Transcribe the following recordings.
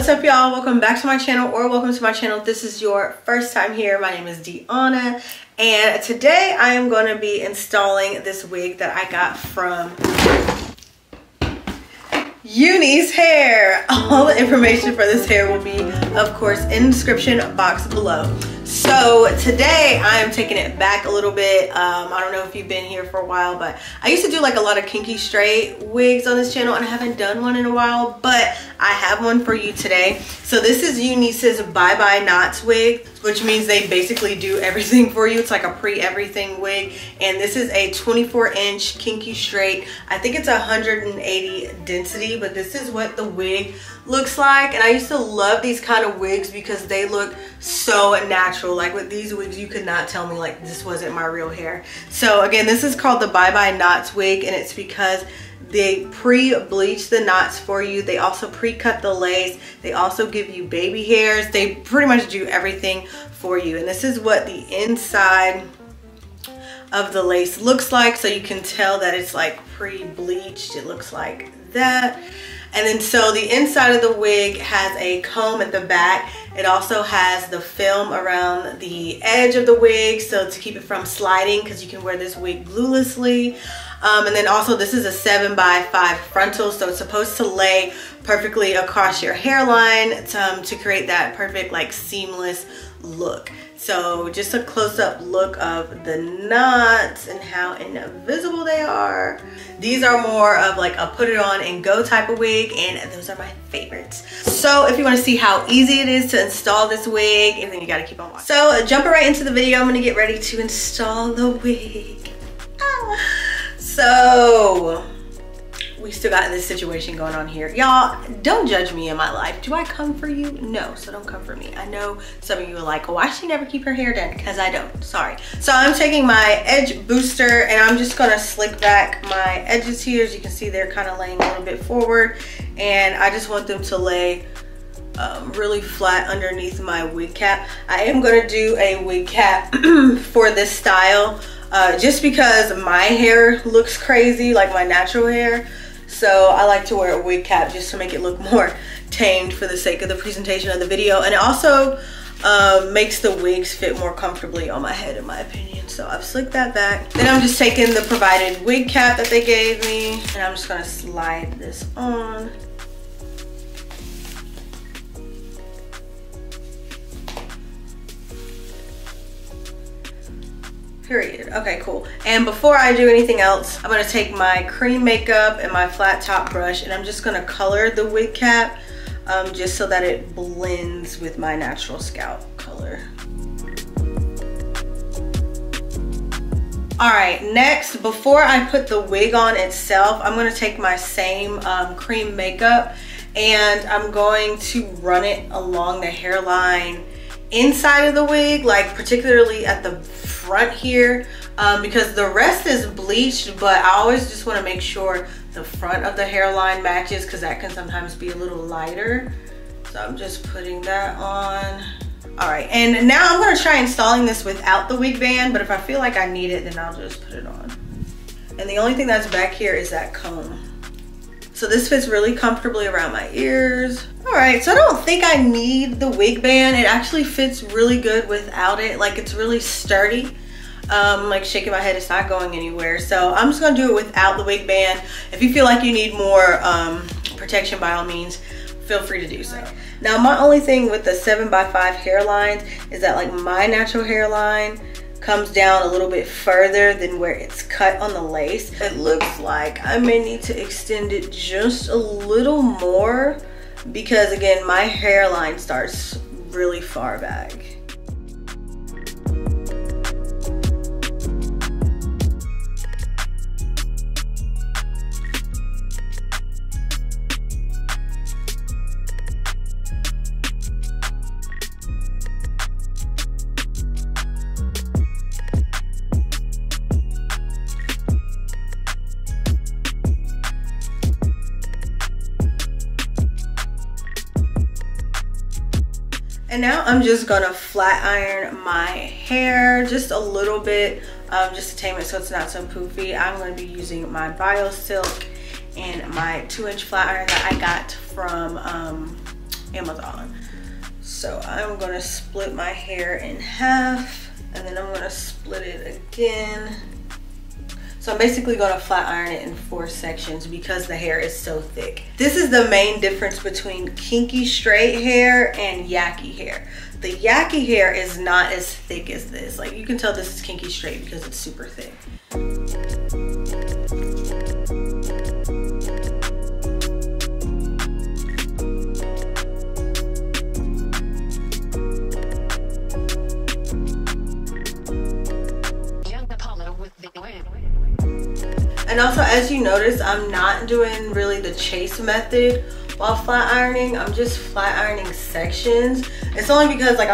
What's up, y'all? Welcome back to my channel, or welcome to my channel if this is your first time here. My name is Diona, and today I am going to be installing this wig that I got from UNiceHair. All the information for this hair will be, of course, in the description box below. So today I am taking it back a little bit. I don't know if you've been here for a while, but I used to do like a lot of kinky straight wigs on this channel, and I haven't done one in a while, but I have one for you today. So this is Unice's Bye Bye Knots wig, which means they basically do everything for you. It's like a pre-everything wig, and this is a 24-inch kinky straight. I think it's 180 density, but this is what the wig looks like. And I used to love these kind of wigs because they look so natural. Like with these wigs, you could not tell me like this wasn't my real hair. So again, this is called the Bye Bye Knots wig, and it's because they pre-bleach the knots for you. They also pre-cut the lace. They also give you baby hairs. They pretty much do everything for you. And this is what the inside of the lace looks like. So you can tell that it's like pre-bleached. It looks like that. And then so the inside of the wig has a comb at the back. It also has the film around the edge of the wig, so to keep it from sliding, because you can wear this wig gluelessly. And then also this is a 7x5 frontal, so it's supposed to lay perfectly across your hairline to create that perfect like seamless look. So just a close-up look of the knots and how invisible they are. These are more of like a put it on and go type of wig, and those are my favorites. So if you want to see how easy it is to install this wig, and then you got to keep on watching. So jumping right into the video, I'm going to get ready to install the wig. So we still got this situation going on here. Y'all, don't judge me in my life. Do I come for you? No, so don't come for me. I know some of you are like, why should she never keep her hair done? Because I don't, sorry. So I'm taking my edge booster and I'm just gonna slick back my edges here. As you can see, they're kind of laying a little bit forward, and I just want them to lay really flat underneath my wig cap. I am gonna do a wig cap for this style just because my hair looks crazy, like my natural hair. So I like to wear a wig cap just to make it look more tamed for the sake of the presentation of the video. And it also makes the wigs fit more comfortably on my head, in my opinion. So I've slicked that back. Then I'm just taking the provided wig cap that they gave me, and I'm just gonna slide this on. Period. Okay, cool. And before I do anything else, I'm gonna take my cream makeup and my flat top brush, and I'm just gonna color the wig cap just so that it blends with my natural scalp color. All right, next, before I put the wig on itself, I'm gonna take my same cream makeup, and I'm going to run it along the hairline inside of the wig, like particularly at the front here, because the rest is bleached, but I always just want to make sure the front of the hairline matches, because that can sometimes be a little lighter. So I'm just putting that on. All right, and now I'm going to try installing this without the wig band, but if I feel like I need it, then I'll just put it on. And the only thing that's back here is that comb. So this fits really comfortably around my ears. All right, so I don't think I need the wig band. It actually fits really good without it. Like, it's really sturdy. Like shaking my head, it's not going anywhere. So I'm just gonna do it without the wig band. If you feel like you need more protection, by all means, feel free to do so. Now, my only thing with the 7x5 hairlines is that like my natural hairline comes down a little bit further than where it's cut on the lace. It looks like I may need to extend it just a little more, because again, my hairline starts really far back. And now I'm just gonna flat iron my hair just a little bit, just to tame it so it's not so poofy. I'm gonna be using my Bio Silk and my 2-inch flat iron that I got from Amazon. So I'm gonna split my hair in half, and then I'm gonna split it again. So I'm basically gonna flat iron it in 4 sections because the hair is so thick. This is the main difference between kinky straight hair and yucky hair. The yucky hair is not as thick as this. Like, you can tell this is kinky straight because it's super thick. And also, as you notice, I'm not doing really the chase method while flat ironing. I'm just flat ironing sections. It's only because, like,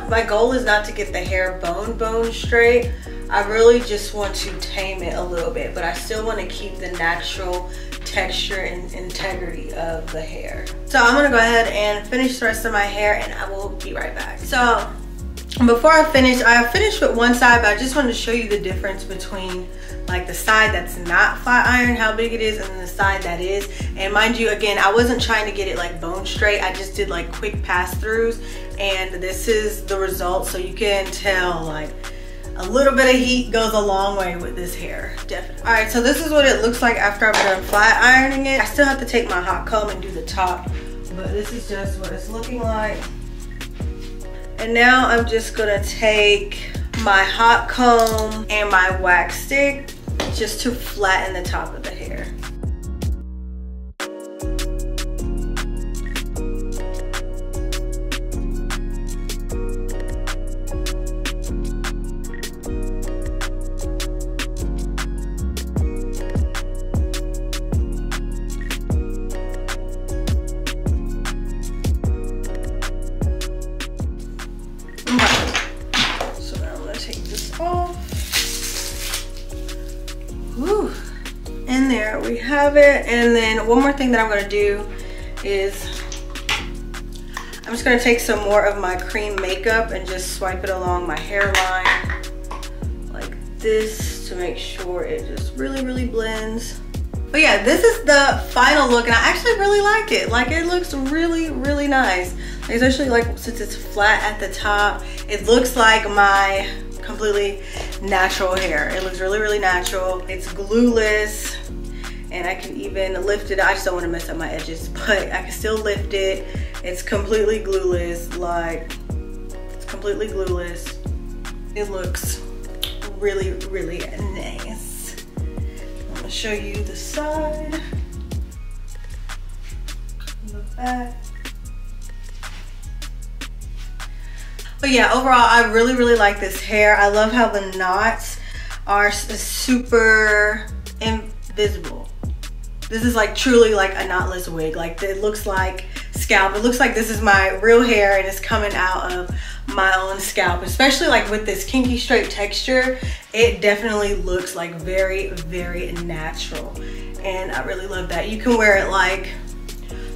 my goal is not to get the hair bone straight. I really just want to tame it a little bit, but I still want to keep the natural texture and integrity of the hair. So I'm gonna go ahead and finish the rest of my hair, and I will be right back. So before I finished with one side, but I just wanted to show you the difference between like the side that's not flat iron, how big it is, and then the side that is. And mind you, again, I wasn't trying to get it like bone straight. I just did like quick pass-throughs, and this is the result. So you can tell, like, a little bit of heat goes a long way with this hair, definitely. All right, so this is what it looks like after I'm done flat ironing it. I still have to take my hot comb and do the top, but this is just what it's looking like. And now I'm just gonna take my hot comb and my wax stick just to flatten the top of the hair. Whew. And there we have it. And then one more thing that I'm going to do is I'm just going to take some more of my cream makeup and just swipe it along my hairline like this to make sure it just really blends. But yeah, this is the final look, and I actually really like it. Like, it looks really nice, especially like since it's flat at the top. It looks like my completely natural hair. It looks really natural. It's glueless, and I can even lift it. I just don't want to mess up my edges, but I can still lift it. It's completely glueless. Like, it's completely glueless. It looks really nice. I'm gonna show you the side, the back. But yeah, overall, I really like this hair. I love how the knots are super invisible. This is like truly like a knotless wig. Like, it looks like scalp. It looks like this is my real hair and it's coming out of my own scalp. Especially like with this kinky straight texture, it definitely looks like very natural. And I really love that. You can wear it like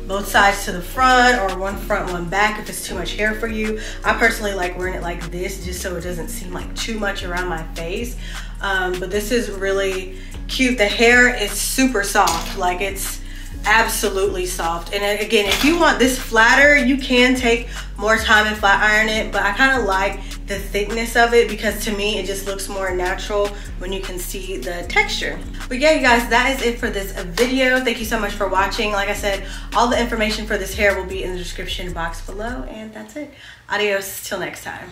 both sides to the front, or one front, one back if it's too much hair for you. I personally like wearing it like this just so it doesn't seem like too much around my face. But this is really cute. The hair is super soft. Like, it's absolutely soft. And again, if you want this flatter, you can take more time and flat iron it, but I kind of like the thickness of it because to me it just looks more natural when you can see the texture. But yeah, you guys, that is it for this video. Thank you so much for watching. Like I said, all the information for this hair will be in the description box below, and that's it. Adios till next time.